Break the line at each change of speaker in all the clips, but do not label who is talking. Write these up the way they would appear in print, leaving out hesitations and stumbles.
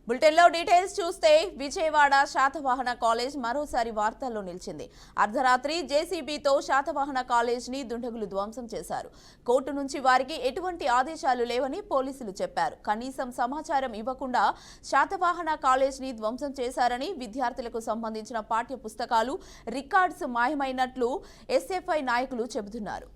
బులెటిన్లో డీటెయిల్స్ చూస్తే విజయవాడ శాతవాహన కాలేజ్ మరోసారి వార్తల్లో నిలిచింది. అర్ధరాత్రి జేసీబీతో శాతవాహన కాలేజ్ని దుండగులు ధ్వంసం చేశారు. కోర్టు నుంచి వారికి ఎటువంటి ఆదేశాలు లేవని పోలీసులు చెప్పారు. కనీసం సమాచారం ఇవ్వకుండా శాతవాహన కాలేజ్ని ధ్వంసం చేశారని, విద్యార్థులకు సంబంధించిన పాఠ్య పుస్తకాలు, రికార్డ్స్ మాయమైనట్లు ఎస్ఎఫ్ఐ నాయకులు చెబుతున్నారు.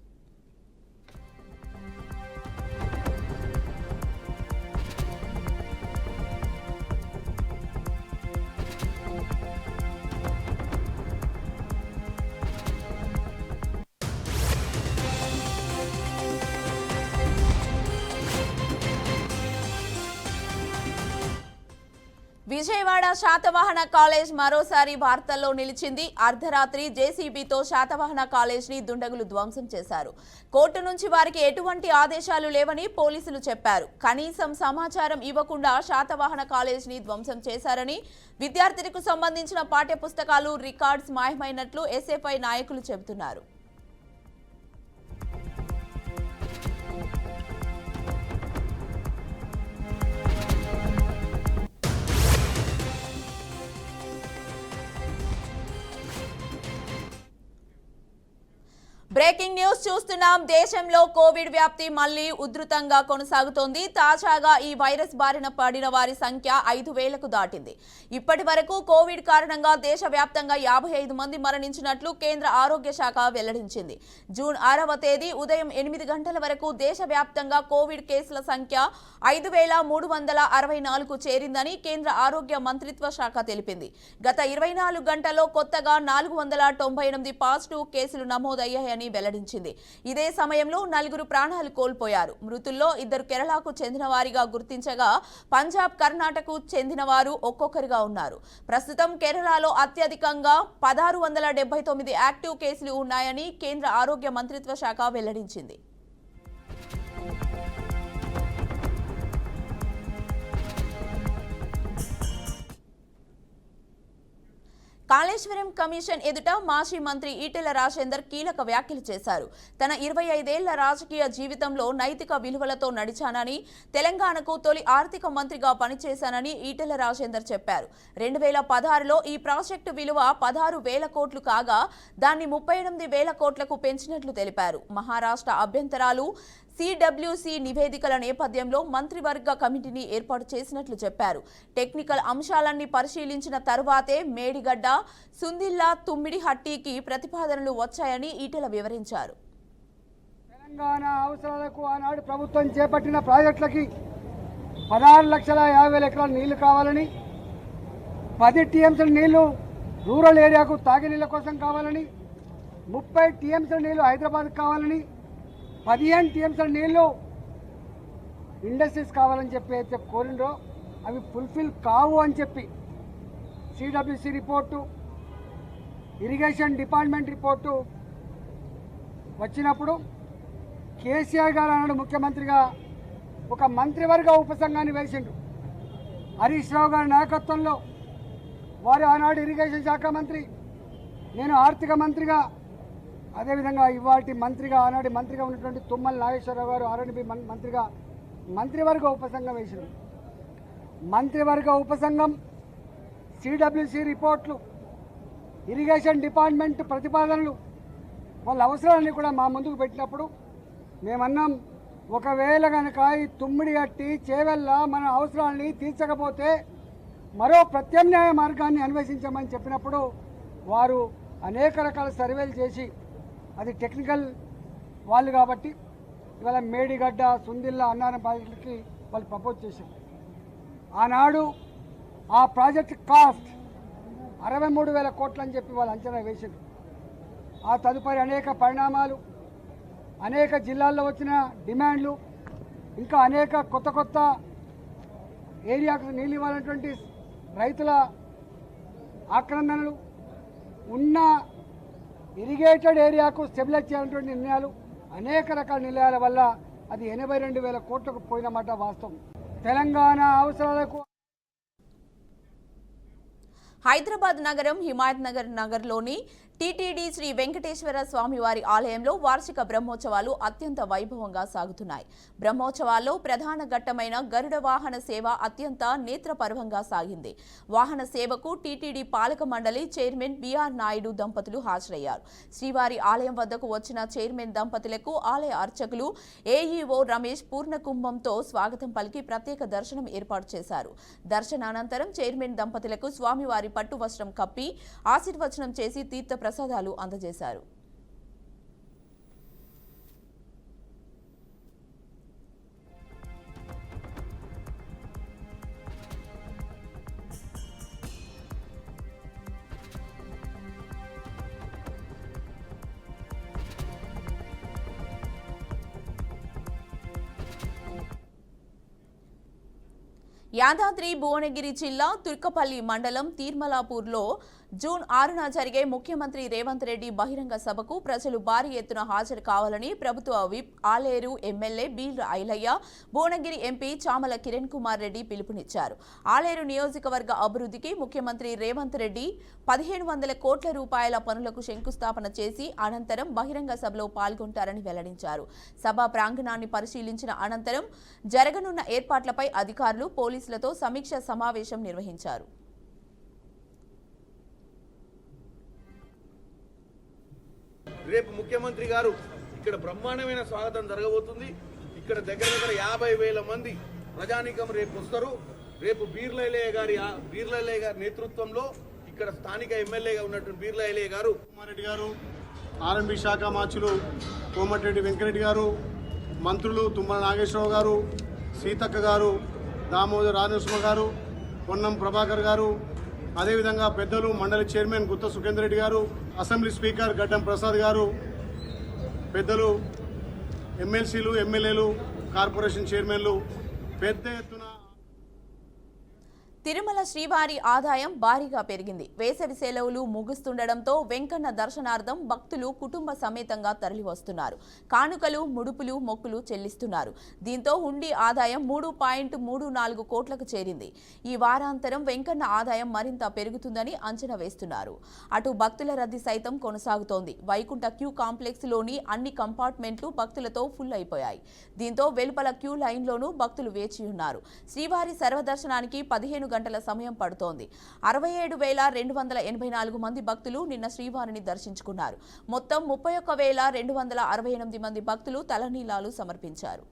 విజయవాడ శాతవాహన కాలేజ్ మరోసారి వార్తల్లో నిలిచింది. అర్ధరాత్రి జేసీబీతో శాతవాహన కాలేజ్ని దుండగులు ధ్వంసం చేశారు. కోర్టు నుంచి వారికి ఎటువంటి ఆదేశాలు లేవని పోలీసులు చెప్పారు. కనీసం సమాచారం ఇవ్వకుండా శాతవాహన కాలేజ్ని ధ్వంసం చేశారని, విద్యార్థులకు సంబంధించిన పాఠ్య పుస్తకాలు, రికార్డ్స్ మాయమైనట్లు ఎస్ఎఫ్ఐ నాయకులు చెబుతున్నారు. బ్రేకింగ్ న్యూస్ చూస్తున్నాం. దేశంలో కోవిడ్ వ్యాప్తి మళ్లీ ఉధృతంగా కొనసాగుతోంది. తాజాగా ఈ వైరస్ బారిన పడిన వారి సంఖ్య 5,000కు దాటింది. ఇప్పటి వరకు కోవిడ్ కారణంగా దేశవ్యాప్తంగా 55 మంది మరణించినట్లు కేంద్ర ఆరోగ్య శాఖ వెల్లడించింది. జూన్ 6వ తేదీ ఉదయం 8 గంటల వరకు దేశవ్యాప్తంగా కోవిడ్ కేసుల సంఖ్య 5,364కు చేరిందని కేంద్ర ఆరోగ్య మంత్రిత్వ శాఖ తెలిపింది. గత 24 గంటల్లో కొత్తగా 498 పాజిటివ్ కేసులు నమోదయ్యాయని వెల్లడించింది. ఇదే సమయంలో 4 ప్రాణాలు కోల్పోయారు. మృతుల్లో 2 కేరళకు చెందిన వారిగా గుర్తించగా, పంజాబ్, కర్ణాటకకు చెందిన వారు ఒక్కొక్కరిగా ఉన్నారు. ప్రస్తుతం కేరళలో అత్యధికంగా 1,679 యాక్టివ్ కేసులు ఉన్నాయని కేంద్ర ఆరోగ్య మంత్రిత్వ శాఖ వెల్లడించింది. కాళేశ్వరం కమిషన్ ఎదుట మాజీ మంత్రి ఈటెల రాజేందర్ కీలక వ్యాఖ్యలు చేశారు. తన 25 ఏళ్ల రాజకీయ జీవితంలో నైతిక విలువలతో నడిచానని, తెలంగాణకు తొలి ఆర్థిక మంత్రిగా పనిచేశానని ఈటెల రాజేందర్ చెప్పారు. 2016లో ఈ ప్రాజెక్టు విలువ 16,000 కోట్లు కాగా దాన్ని 38,000 కోట్లకు పెంచినట్లు తెలిపారు. మహారాష్ట్ర అభ్యంతరాలు, సిడబ్ల్యూసి నివేదికల నేపథ్యంలో మంత్రివర్గ కమిటీని ఏర్పాటు చేసినట్లు చెప్పారు. టెక్నికల్ అంశాలన్నీ పరిశీలించిన తరువాతే మేడిగడ్డ, సుందిల్లా, తుమ్మిడిహట్టికి ప్రతిపాదనలు వచ్చాయని ఈటెల వివరించారు.
తెలంగాణ అవసరాలకు ఆనాడు ప్రభుత్వం చేపట్టిన ప్రాజెక్టులకి 16,50,000 ఎకరాల నీళ్లు కావాలని, 10 టీఎంసీల నీళ్లు రూరల్ ఏరియాకు తాగునీళ్ల కోసం కావాలని, 30 టీఎంసీల నీళ్లు హైదరాబాద్కు కావాలని, 15 టీఎంసీల నీళ్లు ఇండస్ట్రీస్ కావాలని చెప్పి కోరిండ్రో అవి ఫుల్ఫిల్ కావు అని చెప్పి CWC report, irrigation department report వచ్చినప్పుడు కేసీఆర్ గారు అన్నాడు ముఖ్యమంత్రిగా ఒక మంత్రివర్గ ఉపసంఘాన్ని వేసిండు. హరీష్ రావు గారి నాయకత్వంలో వారు ఆనాడు ఇరిగేషన్ శాఖ మంత్రి, నేను ఆర్థిక మంత్రిగా, అదేవిధంగా ఇవాటి మంత్రిగా, ఆనాటి మంత్రిగా ఉన్నటువంటి తుమ్మల నాగేశ్వరరావు గారు ఆర్ఎండ్బి మంత్రిగా మంత్రివర్గ ఉపసంఘం వేసిండు. మంత్రివర్గ ఉపసంఘం సిడబ్ల్యూసి రిపోర్ట్లు, ఇరిగేషన్ డిపార్ట్మెంట్ ప్రతిపాదనలు, వాళ్ళ అవసరాలన్నీ కూడా మా ముందుకు పెట్టినప్పుడు మేమన్నాం, ఒకవేళ కనుక ఈ తుమ్మిడిగట్టి, చేవెళ్ళ మన అవసరాలని తీర్చకపోతే మరో ప్రత్యామ్నాయ మార్గాన్ని అన్వేషించమని చెప్పినప్పుడు వారు అనేక రకాల సర్వేలు చేసి, అది టెక్నికల్ వాళ్ళు కాబట్టి ఇవాళ మేడిగడ్డ, సుందిల్లా, అన్నారం ప్రాజెక్టులకి వాళ్ళు ప్రపోజ్ చేశారు. ఆనాడు ఆ ప్రాజెక్ట్ కాస్ట్ 63,000 కోట్లు అని చెప్పి వాళ్ళు అంచనా వేశారు. ఆ తదుపరి అనేక పరిణామాలు, అనేక జిల్లాల్లో వచ్చిన డిమాండ్లు, ఇంకా అనేక కొత్త కొత్త ఏరియాకు నీళ్ళు ఇవ్వాలన్నటువంటి రైతుల ఆక్రందనలు, ఉన్న ఇరిగేటెడ్ ఏరియాకు స్టెబిలైజ్ చేయాలన్నటువంటి నిర్ణయాలు, అనేక రకాల నిర్ణయాల వల్ల అది 82,000 కోట్లకు పోయినమాట వాస్తవం. తెలంగాణ అవసరాలకు
హైదరాబాద్ నగరం హిమాయత్ నగర్లోని టీటీడీ శ్రీ వెంకటేశ్వర స్వామివారి ఆలయంలో వార్షిక బ్రహ్మోత్సవాలు అత్యంత వైభవంగా సాగుతున్నాయి. బ్రహ్మోత్సవాల్లో ప్రధాన ఘట్టమైన గరుడ వాహన సేవ అత్యంత నేత్రపర్వంగా సాగింది. వాహన సేవకు టీటీడీ పాలక మండలి చైర్మన్ బిఆర్ నాయుడు దంపతులు హాజరయ్యారు. శ్రీవారి ఆలయం వద్దకు వచ్చిన చైర్మన్ దంపతులకు ఆలయ అర్చకులు ఏఈఓ రమేష్ పూర్ణకుంభంతో స్వాగతం పలికి ప్రత్యేక దర్శనం ఏర్పాటు చేశారు. దర్శనానంతరం చైర్మన్ దంపతులకు స్వామివారి పట్టు వస్త్రం కప్పి ఆశీర్వచనం చేసి తీర్థ ప్రసాదాలు అందజేశారు. యాదాద్రి భువనగిరి జిల్లా తుర్కపల్లి మండలం తీర్మలాపూర్లో జూన్ 6న జరిగే ముఖ్యమంత్రి రేవంత్ రెడ్డి బహిరంగ సభకు ప్రజలు భారీ ఎత్తున హాజరు కావాలని ప్రభుత్వ whip Aler MLA Beerla Ilaiah, Bhuvanagiri MP Chamala Kiran Kumar Reddy పిలుపునిచ్చారు. ఆలేరు నియోజకవర్గ అభివృద్ధికి ముఖ్యమంత్రి రేవంత్ రెడ్డి 1500 కోట్ల రూపాయల పనులకు శంకుస్థాపన చేసి అనంతరం బహిరంగ సభలో పాల్గొంటారని వెల్లడించారు. సభా ప్రాంగణాన్ని పరిశీలించిన అనంతరం జరగనున్న ఏర్పాట్లపై అధికారులు, పోలీసులతో సమీక్ష సమావేశం నిర్వహించారు.
రేపు ముఖ్యమంత్రి గారు ఇక్కడ బ్రహ్మాండమైన స్వాగతం జరగబోతుంది. ఇక్కడ దగ్గర 50,000 మంది ప్రజానీకం రేపు వస్తారు. రేపు బీర్లైలయ్య గారి నేతృత్వంలో ఇక్కడ స్థానిక ఎమ్మెల్యేగా ఉన్నటువంటి బీర్లైలయ్య గారు,
రెడ్డి గారు, ఆర్ఎంబీ శాఖ మార్చులు కోమటిరెడ్డి వెంకరెడ్డి గారు, మంత్రులు తుమ్మల నాగేశ్వరరావు గారు, సీతక్క గారు, దామోదర్ రాజనరసింహ గారు, పొన్నం ప్రభాకర్ గారు, అదేవిధంగా పెద్దలు మండలి చైర్మన్ గుత్త సుఖేందర్ రెడ్డి గారు, అసెంబ్లీ స్పీకర్ గడ్డం ప్రసాద్ గారు, పెద్దలు ఎమ్మెల్సీలు, ఎమ్మెల్యేలు, కార్పొరేషన్ చైర్మన్లు పెద్ద ఎత్తున.
తిరుమల శ్రీవారి ఆదాయం భారీగా పెరిగింది. వేసవి సెలవులు ముగుస్తుండటంతో వెంకన్న దర్శనార్థం భక్తులు కుటుంబ సమేతంగా తరలివస్తున్నారు. కానుకలు, ముడుపులు, మొక్కులు చెల్లిస్తున్నారు. దీంతో హుండీ ఆదాయం 3.34 కోట్లకు చేరింది. ఈ వారాంతరం వెంకన్న ఆదాయం మరింత పెరుగుతుందని అంచనా వేస్తున్నారు. అటు భక్తుల రద్దీ సైతం కొనసాగుతోంది. వైకుంఠ క్యూ కాంప్లెక్స్ లోని అన్ని కంపార్ట్మెంట్లు భక్తులతో ఫుల్ అయిపోయాయి. దీంతో వెలుపల క్యూ లైన్లోనూ భక్తులు వేచి ఉన్నారు. శ్రీవారి సర్వదర్శనానికి 15 గంటల సమయం పడుతోంది. 67,284 మంది భక్తులు నిన్న శ్రీవారిని దర్శించుకున్నారు. మొత్తం 31,268 మంది భక్తులు తలనీలాలు సమర్పించారు.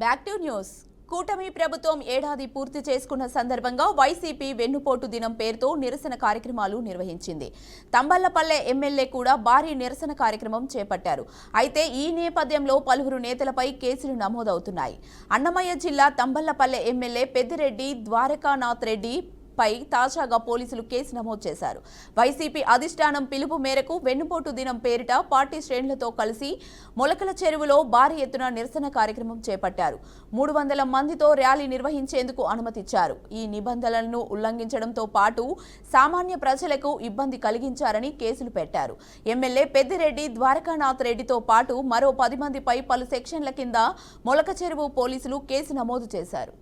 Back to news. కూటమి ప్రభుత్వం ఏడాది పూర్తి చేసుకున్న సందర్భంగా వైసీపీ వెన్నుపోటు దినం పేరుతో నిరసన కార్యక్రమాలు నిర్వహించింది. తంబళ్లపల్లె ఎమ్మెల్యే కూడా భారీ నిరసన కార్యక్రమం చేపట్టారు. అయితే ఈ నేపథ్యంలో పలువురు నేతలపై కేసులు నమోదవుతున్నాయి. అన్నమయ్య జిల్లా తంబళ్లపల్లె ఎమ్మెల్యే పెద్దిరెడ్డి ద్వారకానాథ్ రెడ్డి పై తాజాగా పోలీసులు కేసు నమోదు చేశారు. వైసీపీ అధిష్టానం పిలుపు మేరకు వెన్నుపోటు దినం పేరిట పార్టీ శ్రేణులతో కలిసి మొలకల చెరువులో భారీ ఎత్తున నిరసన కార్యక్రమం చేపట్టారు. 300 మందితో ర్యాలీ నిర్వహించేందుకు అనుమతిచ్చారు. ఈ నిబంధనలను ఉల్లంఘించడంతో పాటు సామాన్య ప్రజలకు ఇబ్బంది కలిగించారని కేసులు పెట్టారు. ఎమ్మెల్యే పెద్దిరెడ్డి ద్వారకానాథ్ రెడ్డితో పాటు మరో 10 మందిపై పలు సెక్షన్ల కింద మొలక చెరువు పోలీసులు కేసు నమోదు చేశారు.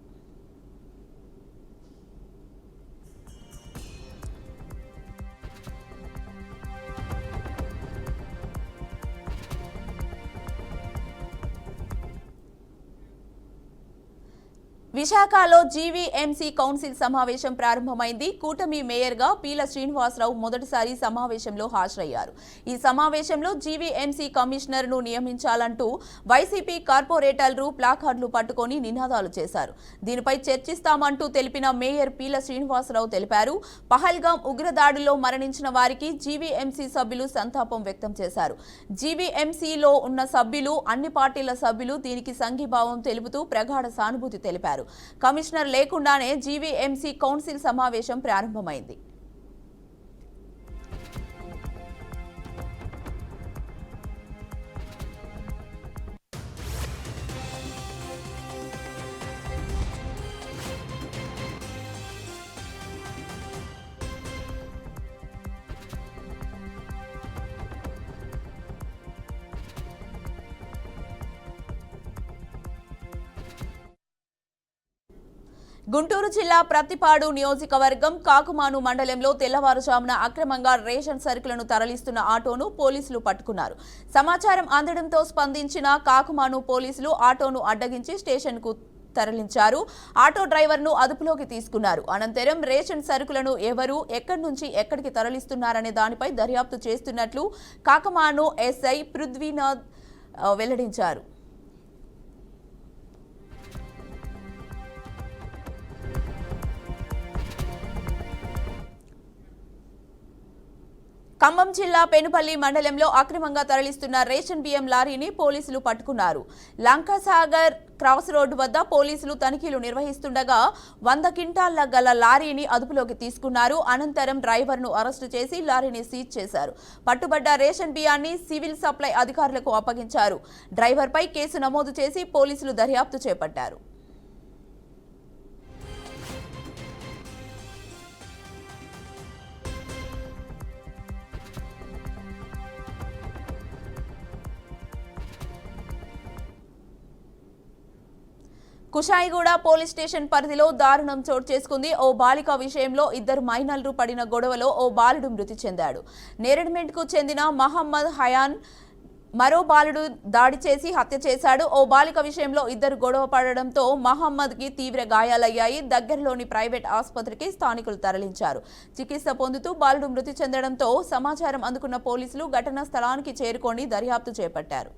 విశాఖలో జీవీఎంసీ కౌన్సిల్ సమావేశం ప్రారంభమైంది. కూటమి మేయర్గా పీల శ్రీనివాసరావు మొదటిసారి సమావేశంలో హాజరయ్యారు. ఈ సమావేశంలో జీవీఎంసీ కమిషనర్ను నియమించాలంటూ వైసీపీ కార్పొరేటర్లు ప్లాకార్డులు పట్టుకొని నినాదాలు చేశారు. దీనిపై చర్చిస్తామంటూ తెలిపిన మేయర్ పీల శ్రీనివాసరావు తెలిపారు. పహల్గాం ఉగ్రదాడిలో మరణించిన వారికి జీవీఎంసీ సభ్యులు సంతాపం వ్యక్తం చేశారు. జీవీఎంసీలో ఉన్న సభ్యులు, అన్ని పార్టీల సభ్యులు దీనికి సంఘీభావం తెలుపుతూ ప్రగాఢ సానుభూతి తెలిపారు. కమిషనర్ లేకుండానే జీవీఎంసీ కౌన్సిల్ సమావేశం ప్రారంభమైంది. గుంటూరు జిల్లా ప్రతిపాడు నియోజకవర్గం కాకుమాను మండలంలో తెల్లవారుజామున అక్రమంగా రేషన్ సరుకులను తరలిస్తున్న ఆటోను పోలీసులు పట్టుకున్నారు. సమాచారం అందడంతో స్పందించిన కాకుమాను పోలీసులు ఆటోను అడ్డగించి స్టేషన్కు తరలించారు. ఆటో డ్రైవర్ను అదుపులోకి తీసుకున్నారు. అనంతరం రేషన్ సరుకులను ఎవరు, ఎక్కడి నుంచి ఎక్కడికి తరలిస్తున్నారనే దానిపై దర్యాప్తు చేస్తున్నట్లు కాకుమాను ఎస్ఐ పృథ్వీనాథ్ వెల్లడించారు. ఖమ్మం జిల్లా పెనుపల్లి మండలంలో అక్రమంగా తరలిస్తున్న రేషన్ బియ్యం లారీని పోలీసులు పట్టుకున్నారు. లంకాసాగర్ క్రాస్ రోడ్డు వద్ద పోలీసులు తనిఖీలు నిర్వహిస్తుండగా 100 క్వింటాళ్ల గల లారీని అదుపులోకి తీసుకున్నారు. అనంతరం డ్రైవర్ను అరెస్టు చేసి లారీని సీజ్ చేశారు. పట్టుబడ్డ రేషన్ బియ్యాన్ని సివిల్ సప్లై అధికారులకు అప్పగించారు. డ్రైవర్పై కేసు నమోదు చేసి పోలీసులు దర్యాప్తు చేపట్టారు. కుషాయిగూడ పోలీస్ స్టేషన్ పరిధిలో దారుణం చోటు చేసుకుంది. ఓ బాలిక విషయంలో 2 మైనర్లు పడిన గొడవలో ఓ బాలుడు మృతి చెందాడు. నేరడ్మెంట్కు చెందిన మహమ్మద్ హయాన్ మరో బాలుడు దాడి చేసి హత్య చేశాడు. ఓ బాలిక విషయంలో 2 గొడవ పడడంతో మహమ్మద్కి తీవ్ర గాయాలయ్యాయి. దగ్గరలోని ప్రైవేట్ ఆసుపత్రికి స్థానికులు తరలించారు. చికిత్స పొందుతూ బాలుడు మృతి చెందడంతో సమాచారం అందుకున్న పోలీసులు ఘటనా స్థలానికి చేరుకొని దర్యాప్తు చేపట్టారు.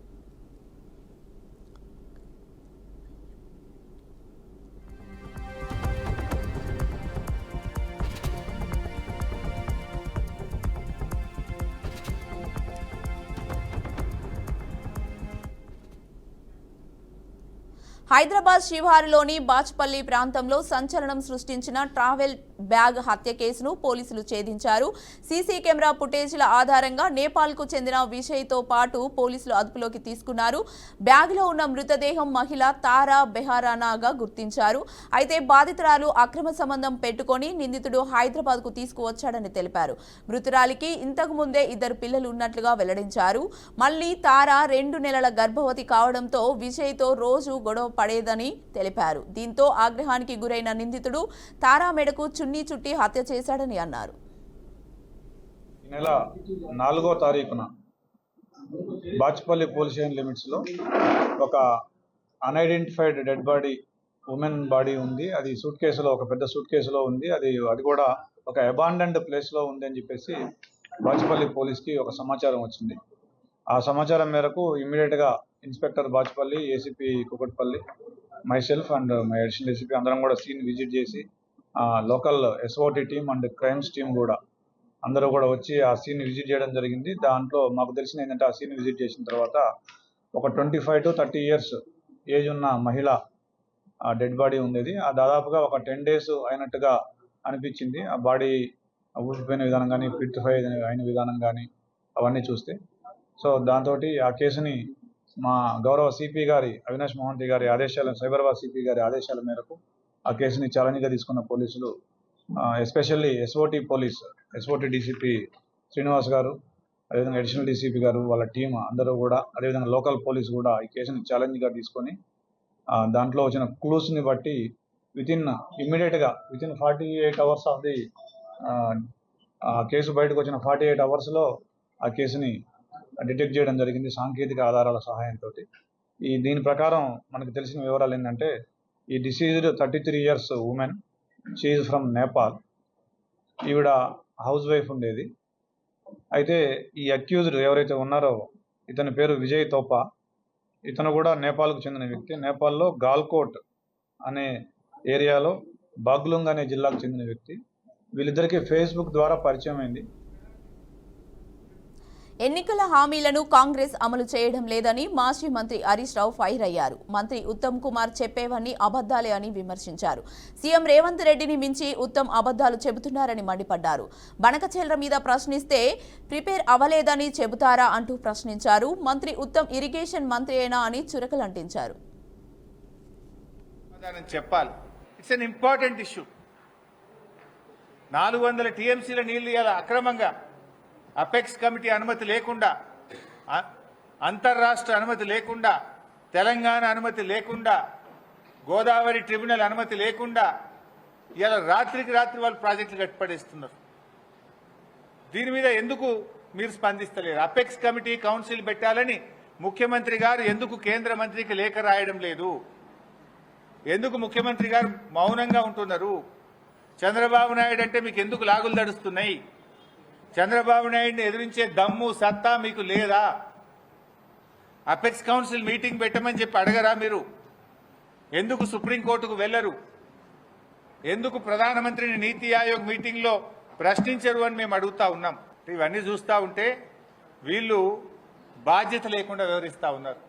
హైదరాబాద్ శివారులోని బాచ్పల్లి ప్రాంతంలో సంచలనం సృష్టించిన ట్రావెల్ బ్యాగ్ హత్య కేసును పోలీసులు ఛేదించారు. సీసీ కెమెరా ఫుటేజీల ఆధారంగా నేపాల్కు చెందిన విజయ్తో పాటు పోలీసులు అదుపులోకి తీసుకున్నారు. బ్యాగ్లో ఉన్న మృతదేహం మహిళ తారా బెహారానాగా గుర్తించారు. అయితే బాధితురాలు అక్రమ సంబంధం పెట్టుకొని నిందితుడు హైదరాబాద్కు తీసుకువచ్చాడని తెలిపారు. మృతురాలికి ఇంతకు ముందే 2 పిల్లలు ఉన్నట్లుగా వెల్లడించారు. మళ్లీ తారా 2 నెలల గర్భవతి కావడంతో విజయ్తో రోజు గొడవ పడేదని తెలిపారు. దీంతో ఆగ్రహానికి గురైన నిందితుడు తారా మెడకు చున్నీ చుట్టి హత్య చేశాడని అన్నారు.
ఈ నెల 4వ తారీఖున బాచ్పల్లి పోలీస్ స్టేషన్ లిమిట్స్ లో ఒక unidentified dead body, women body ఉంది. అది సూట్ కేసులో, ఒక పెద్ద సూట్ కేసులో ఉంది. అది కూడా ఒక అబాండెండ్ ప్లేస్ లో ఉంది అని చెప్పేసి బాచ్పల్లి పోలీస్కి ఒక సమాచారం వచ్చింది. ఆ సమాచారం మేరకు ఇమ్మీడియట్ గా inspector Bachupally, ACP Kukatpally, myself and my additional ACP అందరం కూడా సీన్ విజిట్ చేసి local SOT team and crimes team కూడా అందరూ కూడా వచ్చి ఆ సీన్ విజిట్ చేయడం జరిగింది. దాంట్లో మాకు తెలిసిన ఏంటంటే ఆ సీన్ విజిట్ చేసిన తర్వాత ఒక 25 to 30 years ఏజ్ ఉన్న మహిళ డెడ్ బాడీ ఉండేది. ఆ దాదాపుగా ఒక 10 days అయినట్టుగా అనిపించింది. ఆ బాడీ ఊపిపోయిన విధానం కానీ, ఫిట్ఫై అయిన విధానం కానీ అవన్నీ చూస్తే. సో దాంతో ఆ కేసుని మా గౌరవ సిపి గారి అవినాష్ మోహంతి గారి ఆదేశాల, సైబరాబాద్ సిపి గారి ఆదేశాల మేరకు ఆ కేసుని ఛాలెంజ్గా తీసుకున్న పోలీసులు, ఎస్పెషల్లీ ఎస్ఓటీ డీసీపీ శ్రీనివాస్ గారు, అదేవిధంగా అడిషనల్ డీసీపీ గారు, వాళ్ళ టీం అందరూ కూడా, అదేవిధంగా లోకల్ పోలీసు కూడా ఈ కేసుని ఛాలెంజ్గా తీసుకొని దాంట్లో వచ్చిన క్లూస్ని బట్టి ఇమ్మీడియట్గా within 48 hours of the case బయటకు వచ్చిన 48 hours ఆ కేసుని డిటెక్ట్ చేయడం జరిగింది సాంకేతిక ఆధారాల సహాయంతో. దీని ప్రకారం మనకు తెలిసిన వివరాలు ఏంటంటే, ఈ deceased 33 years woman, she is from Nepal. ఈవిడ హౌస్ వైఫ్ ఉండేది. అయితే ఈ అక్యూజ్డ్ ఎవరైతే ఉన్నారో ఇతని పేరు విజయ్ తోపా. ఇతను కూడా నేపాల్కు చెందిన వ్యక్తి. నేపాల్లో గాల్కోట్ అనే ఏరియాలో బాగ్లుంగ్ అనే జిల్లాకు చెందిన వ్యక్తి. వీళ్ళిద్దరికీ ఫేస్బుక్ ద్వారా పరిచయం అయింది.
ఎన్నికల హామీలను కాంగ్రెస్ అమలు చేయడం లేదని మాజీ మంత్రి హరీష్ రావు ఫైర్ అయ్యారు. మంత్రి ఉత్తమ్ కుమార్ చెప్పేవన్నీ అబద్దాలే అని విమర్శించారు. సీఎం రేవంత్ రెడ్డిని మించి ఉత్తమ్ అబద్దాలు చెబుతున్నారని మండిపడ్డారు. బనకచెర్ల మీద ప్రశ్నిస్తే ప్రిపేర్ అవ్వలేదని చెబుతారా అంటూ ప్రశ్నించారు. మంత్రి ఉత్తమ్ ఇరిగేషన్ మంత్రియేనా అని చురకలంటించారు.
చెప్పాలి, ఇట్స్ ఎన్ ఇంపార్టెంట్ ఇష్యూ. 400 టీఎంసీల నీళ్లు ఇలా అక్రమంగా అపెక్స్ కమిటీ అనుమతి లేకుండా, అంతర్రాష్ట్ర అనుమతి లేకుండా, తెలంగాణ అనుమతి లేకుండా, గోదావరి ట్రిబ్యునల్ అనుమతి లేకుండా ఇలా రాత్రికి రాత్రి వాళ్ళు ప్రాజెక్టులు కట్టిపడేస్తున్నారు. దీని మీద ఎందుకు మీరు స్పందిస్తలేరు? అపెక్స్ కమిటీ కౌన్సిల్ పెట్టాలని ముఖ్యమంత్రి గారు ఎందుకు కేంద్ర మంత్రికి లేఖ రాయడం లేదు? ఎందుకు ముఖ్యమంత్రి గారు మౌనంగా ఉంటున్నారు? చంద్రబాబు నాయుడు అంటే మీకు ఎందుకు లాగులు దడుస్తున్నాయి? చంద్రబాబు నాయుడిని ఎదిరించే దమ్ము సత్తా మీకు లేదా? అపెక్స్ కౌన్సిల్ మీటింగ్ పెట్టమని చెప్పి అడగరా మీరు? ఎందుకు సుప్రీంకోర్టుకు వెళ్లరు? ఎందుకు ప్రధానమంత్రిని నీతి ఆయోగ్ మీటింగ్లో ప్రశ్నించరు అని మేము అడుగుతా ఉన్నాం. ఇవన్నీ చూస్తూ ఉంటే వీళ్ళు బాధ్యత లేకుండా వ్యవహరిస్తూ ఉన్నారు.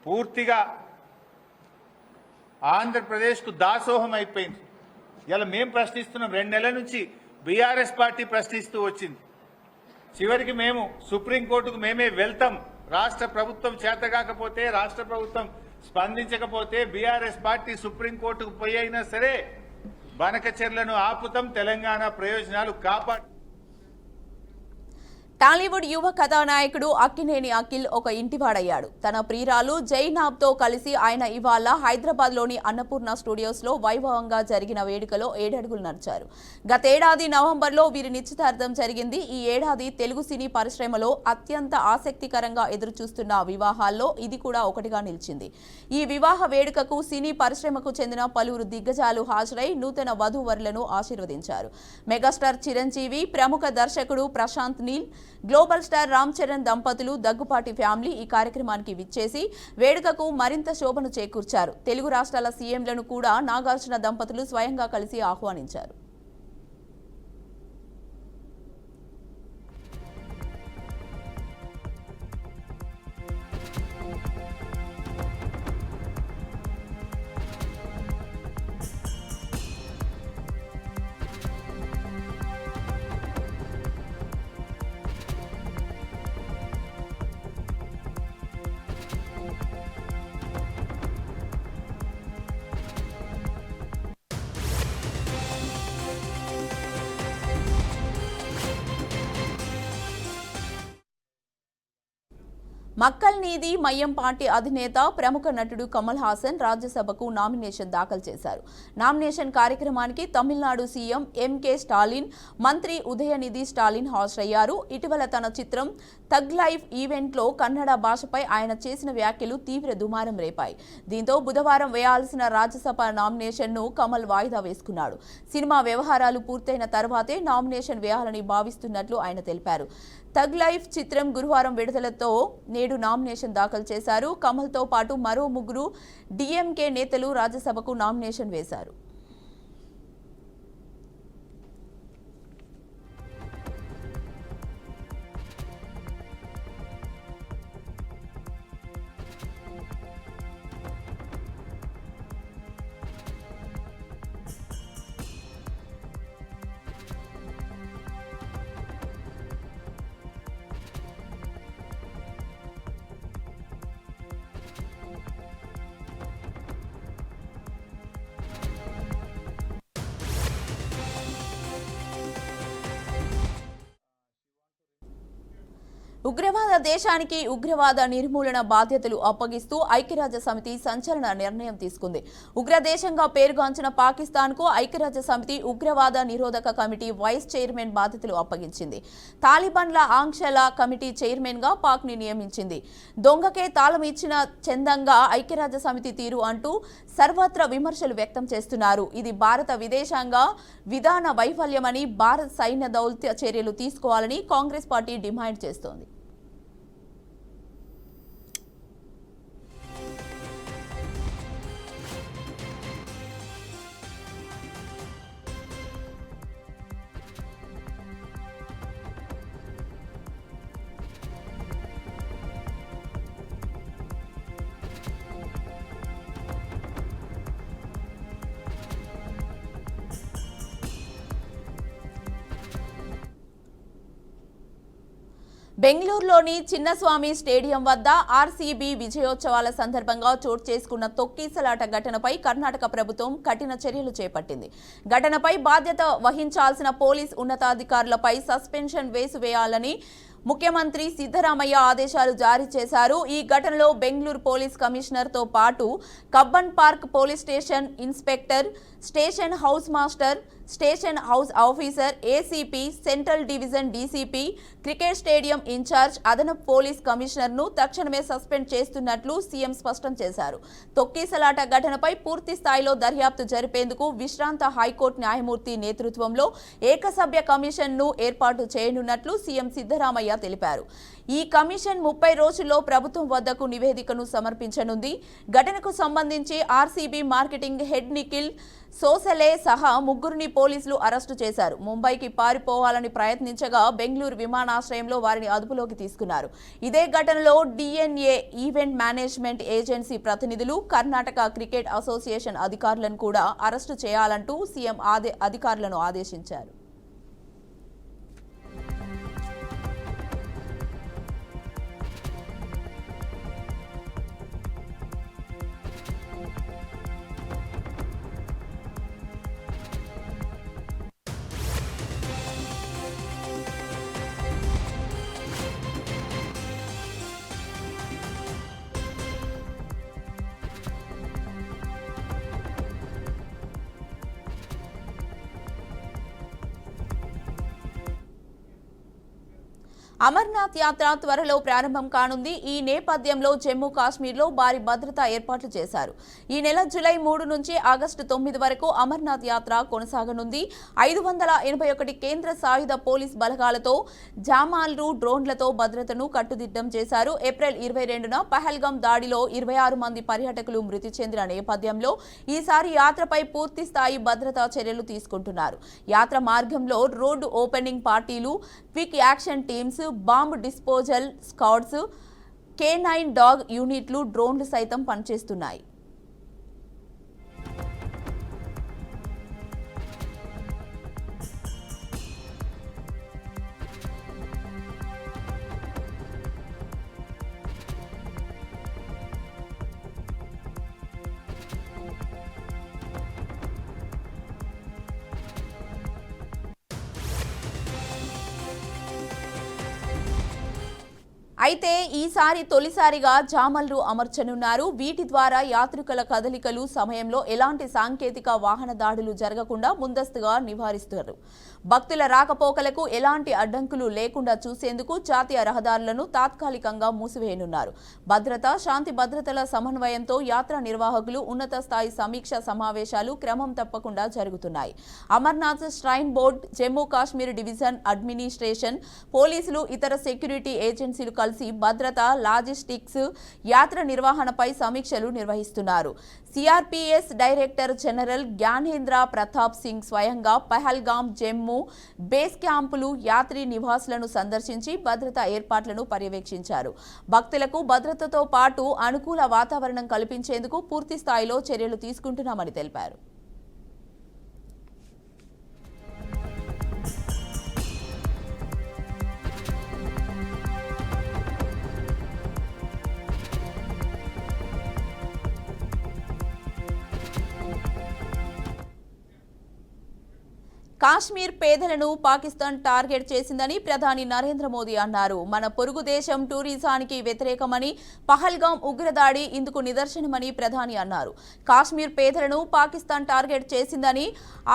పూర్తిగా ఆంధ్రప్రదేశ్కు దాసోహం అయిపోయింది. ఇలా మేము ప్రశ్నిస్తున్నాం. 2 నెలల నుంచి బీఆర్ఎస్ పార్టీ ప్రశ్నిస్తూ వచ్చింది. చివరికి మేము సుప్రీంకోర్టుకు మేమే వెళ్తాం. రాష్ట్ర ప్రభుత్వం చేతగాకపోతే, రాష్ట్ర ప్రభుత్వం స్పందించకపోతే బీఆర్ఎస్ పార్టీ సుప్రీంకోర్టుకు పోయి అయినా సరే బనకచెర్లను ఆపుతాం, తెలంగాణ ప్రయోజనాలు కాపాడు.
టాలీవుడ్ యువ కథానాయకుడు అక్కినేని అఖిల్ ఒక ఇంటివాడయ్యాడు. తన ప్రియురాలు జైనాబ్తో కలిసి ఆయన ఇవాళ హైదరాబాద్లోని అన్నపూర్ణ స్టూడియోస్లో వైభవంగా జరిగిన వేడుకలో 7 అడుగులు నడిచారు. గతేడాది నవంబర్లో వీరి నిశ్చితార్థం జరిగింది. ఈ ఏడాది తెలుగు సినీ పరిశ్రమలో అత్యంత ఆసక్తికరంగా ఎదురుచూస్తున్న వివాహాల్లో ఇది కూడా ఒకటిగా నిలిచింది. ఈ వివాహ వేడుకకు సినీ పరిశ్రమకు చెందిన పలువురు దిగ్గజాలు హాజరై నూతన వధూవరులను ఆశీర్వదించారు. మెగాస్టార్ చిరంజీవి, ప్రముఖ దర్శకుడు ప్రశాంత్ నీల్, గ్లోబల్ స్టార్ రామ్ చరణ్ దంపతులు, దగ్గుపాటి ఫ్యామిలీ ఈ కార్యక్రమానికి విచ్చేసి వేడుకకు మరింత శోభను చేకూర్చారు. తెలుగు రాష్ట్రాల సీఎంలను కూడా నాగార్జున దంపతులు స్వయంగా కలిసి ఆహ్వానించారు. మక్కల్ నీది మయ్యం పార్టీ అధినేత ప్రముఖ నటుడు కమల్ హాసన్ రాజ్యసభకు నామినేషన్ దాఖలు చేశారు. నామినేషన్ కార్యక్రమానికి తమిళనాడు సీఎం ఎంకే స్టాలిన్, మంత్రి ఉదయనిధి స్టాలిన్ హాజరయ్యారు. ఇటీవల తన చిత్రం థగ్ లైఫ్ ఈవెంట్లో కన్నడ భాషపై ఆయన చేసిన వ్యాఖ్యలు తీవ్ర దుమారం రేపాయి. దీంతో బుధవారం వేయాల్సిన రాజ్యసభ నామినేషన్ను కమల్ వాయిదా వేసుకున్నాడు. సినిమా వ్యవహారాలు పూర్తయిన తర్వాతే నామినేషన్ వేయాలని భావిస్తున్నట్లు ఆయన తెలిపారు. థగ్ లైఫ్ చిత్రం గురువారం విడుదలతో నేడు నామినేషన్ దాఖలు చేశారు. కమల్తో పాటు మరో 3 డీఎంకే నేతలు రాజ్యసభకు నామినేషన్ వేశారు. ఉగ్రవాద దేశానికి ఉగ్రవాద నిర్మూలన బాధ్యతలు అప్పగిస్తూ ఐక్యరాజ్య సమితి సంచలన నిర్ణయం తీసుకుంది. ఉగ్రదేశంగా పేరుగాంచిన పాకిస్తాన్కు ఐక్యరాజ్య సమితి ఉగ్రవాద నిరోధక కమిటీ వైస్ చైర్మన్ బాధ్యతలు అప్పగించింది. తాలిబాన్ల ఆంక్షల కమిటీ చైర్మన్గా పాక్ని నియమించింది. దొంగకే తాళం ఇచ్చిన చందంగా ఐక్యరాజ్య సమితి తీరు అంటూ సర్వత్రా విమర్శలు వ్యక్తం చేస్తున్నారు. ఇది భారత విదేశాంగ విధాన వైఫల్యమని, భారత్ సైన్య దౌత్య చర్యలు తీసుకోవాలని కాంగ్రెస్ పార్టీ డిమాండ్ చేస్తోంది. బెంగళూరులోని చిన్నస్వామి స్టేడియం వద్ద ఆర్సీబీ విజయోత్సవాల సందర్భంగా చోటు చేసుకున్న తొక్కిసలాట ఘటనపై కర్ణాటక ప్రభుత్వం కఠిన చర్యలు చేపట్టింది. ఘటనపై బాధ్యత వహించాల్సిన పోలీస్ ఉన్నతాధికారులపై సస్పెన్షన్ వేయాలని ముఖ్యమంత్రి సిద్ధరామయ్య ఆదేశాలు జారీ చేశారు. ఈ ఘటనలో బెంగళూరు పోలీస్ కమిషనర్తో పాటు Cubbon park police station inspector, station house master, station house officer, ACP, central division DCP, cricket stadium incharge, అదనపు పోలీస్ కమిషనర్ను తక్షణమే సస్పెండ్ చేస్తున్నట్లు సీఎం స్పష్టం చేశారు. తొక్కిసలాట ఘటనపై పూర్తి స్థాయిలో దర్యాప్తు జరిపేందుకు విశ్రాంత హైకోర్టు న్యాయమూర్తి నేతృత్వంలో ఏకసభ్య కమిషన్ను ఏర్పాటు చేయనున్నట్లు సీఎం సిద్ధరామయ్య తెలిపారు. ఈ కమిషన్ 30 రోజుల్లో ప్రభుత్వం వద్దకు నివేదికను సమర్పించనుంది. ఘటనకు సంబంధించి ఆర్సీబీ మార్కెటింగ్ హెడ్ నిఖిల్ సోసలే సహా 3 పోలీసులు అరెస్టు చేశారు. ముంబైకి పారిపోవాలని ప్రయత్నించగా బెంగళూరు విమానాశ్రయంలో వారిని అదుపులోకి తీసుకున్నారు. ఇదే ఘటనలో డిఎన్ఏ ఈవెంట్ మేనేజ్మెంట్ ఏజెన్సీ ప్రతినిధులు, కర్ణాటక క్రికెట్ అసోసియేషన్ అధికారులను కూడా అరెస్టు చేయాలంటూ సీఎం అధికారులను ఆదేశించారు. అమర్నాథ్ యాత్ర త్వరలో ప్రారంభం కానుంది. ఈ నేపథ్యంలో జమ్మూ కాశ్మీర్లో భారీ భద్రతా ఏర్పాట్లు చేశారు. ఈ నెల జూలై 3 నుంచి ఆగస్టు 9 వరకు అమర్నాథ్ యాత్ర కొనసాగనుంది. 581 కేంద్ర సాయుధ పోలీస్ బలగాలతో, జామాలు, డ్రోన్లతో భద్రతను కట్టుదిట్టం చేశారు. ఏప్రిల్ 22న పహల్గాం దాడిలో 26 మంది పర్యాటకులు మృతి చెందిన నేపథ్యంలో ఈసారి యాత్రపై పూర్తి స్థాయి భద్రతా చర్యలు తీసుకుంటున్నారు. యాత్ర మార్గంలో రోడ్డు ఓపెనింగ్ పార్టీలు, quick action teams, bomb disposal squads, K9 dog యూనిట్లు, డ్రోన్లు సైతం పనిచేస్తున్నాయి. అయితే ఈసారి తొలిసారిగా జామర్లు అమర్చనున్నారు. వీటి ద్వారా యాత్రికుల కదలికలు సమయంలో ఎలాంటి సాంకేతిక వాహన దాడులు జరగకుండా ముందస్తుగా నివారిస్తారు. భక్తుల రాకపోకలకు ఎలాంటి అడ్డంకులు లేకుండా చూసేందుకు జాతీయ రహదారులను తాత్కాలికంగా మూసివేయనున్నారు. భద్రత, శాంతి భద్రతల సమన్వయంతో యాత్రా నిర్వాహకులు ఉన్నత స్థాయి సమీక్ష సమావేశాలు క్రమం తప్పకుండా జరుగుతున్నాయి. Amarnath shrine board, Jammu Kashmir division administration, పోలీసులు, ఇతర సెక్యూరిటీ ఏజెన్సీలు కలిసి భద్రత, లాజిస్టిక్స్, యాత్ర నిర్వహణపై సమీక్షలు నిర్వహిస్తున్నారు. సిఆర్పీఎస్ డైరెక్టర్ జనరల్ జ్ఞానేంద్ర ప్రతాప్ సింగ్ స్వయంగా పహల్గాం, జమ్మూ బేస్ క్యాంపులు, యాత్రి నివాసులను సందర్శించి భద్రతా ఏర్పాట్లను పర్యవేక్షించారు. భక్తులకు భద్రతతో పాటు అనుకూల వాతావరణం కల్పించేందుకు పూర్తి స్థాయిలో చర్యలు తీసుకుంటున్నామని తెలిపారు. కాశ్మీర్ పేదలను పాకిస్తాన్ టార్గెట్ చేసిందని ప్రధాని నరేంద్ర మోదీ అన్నారు. మన పొరుగు దేశం టూరిజానికి వ్యతిరేకమని, పహల్గాం ఉగ్రదాడి ఇందుకు నిదర్శనమని ప్రధాని అన్నారు. కాశ్మీర్ పేదలను పాకిస్తాన్ టార్గెట్ చేసిందని,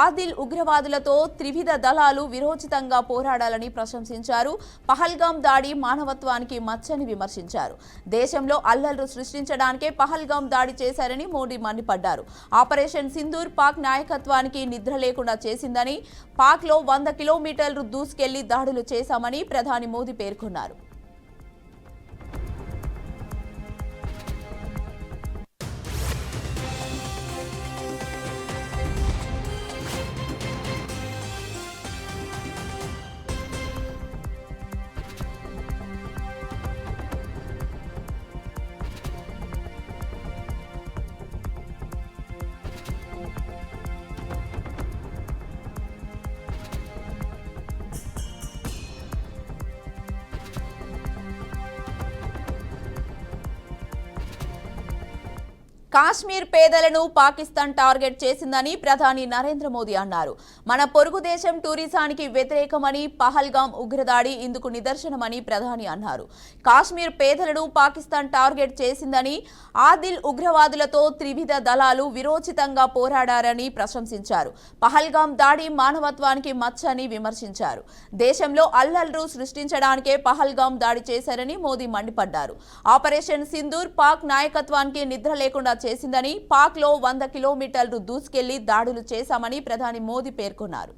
ఆదిల్ ఉగ్రవాదులతో త్రివిధ దళాలు విరోచితంగా పోరాడాలని ప్రశంసించారు. పహల్గాం దాడి మానవత్వానికి మచ్చని విమర్శించారు. దేశంలో అల్లర్లు సృష్టించడానికే పహల్గాం దాడి చేశారని మోదీ మండిపడ్డారు. ఆపరేషన్ సింధూర్ పాక్ నాయకత్వానికి నిద్ర లేకుండా చేసిందని, పాక్లో 100 కిలోమీటర్లు దూసుకెళ్లి దాడులు చేశామని ప్రధాని మోదీ పేర్కొన్నారు. కాశ్మీర్ పేదలను పాకిస్తాన్ టార్గెట్ చేసిందని ప్రధాని నరేంద్ర మోదీ అన్నారు. మన పొరుగు దేశం టూరిజానికి వ్యతిరేకమని, పహల్గాం ఉగ్రదాడి ఇందుకు నిదర్శనమని ప్రధాని అన్నారు. కాశ్మీర్ పేదలను పాకిస్తాన్ టార్గెట్ చేసిందని, ఆదిల్ ఉగ్రవాదులతో త్రివిధ దళాలు విరోచితంగా పోరాడారని ప్రశంసించారు. పహల్గాం దాడి మానవత్వానికి మచ్చని విమర్శించారు. దేశంలో అల్లర్లు సృష్టించడానికే పహల్గాం దాడి చేశారని మోదీ మండిపడ్డారు. ఆపరేషన్ సింధూర్ పాక్ నాయకత్వానికి నిద్ర లేకుండా చేసిందని, పాక్ లో 100 కిలోమీటర్లు దూసుకెళ్లి దాడులు చేశామని ప్రధాని మోదీ పేర్కొన్నారు.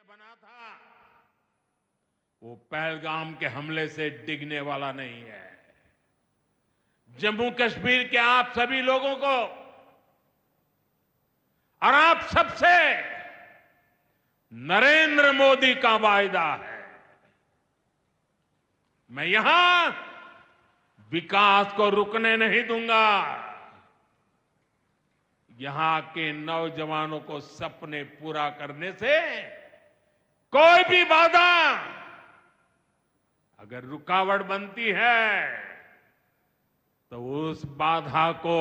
बना था वो पहलगाम के हमले से डिगने वाला नहीं है। जम्मू कश्मीर के आप सभी लोगों को और आप सबसे नरेंद्र मोदी का वायदा है, मैं यहां विकास को रुकने नहीं दूंगा। यहां के नौजवानों को सपने पूरा करने से कोई भी बाधा अगर रुकावट बनती है तो उस बाधा को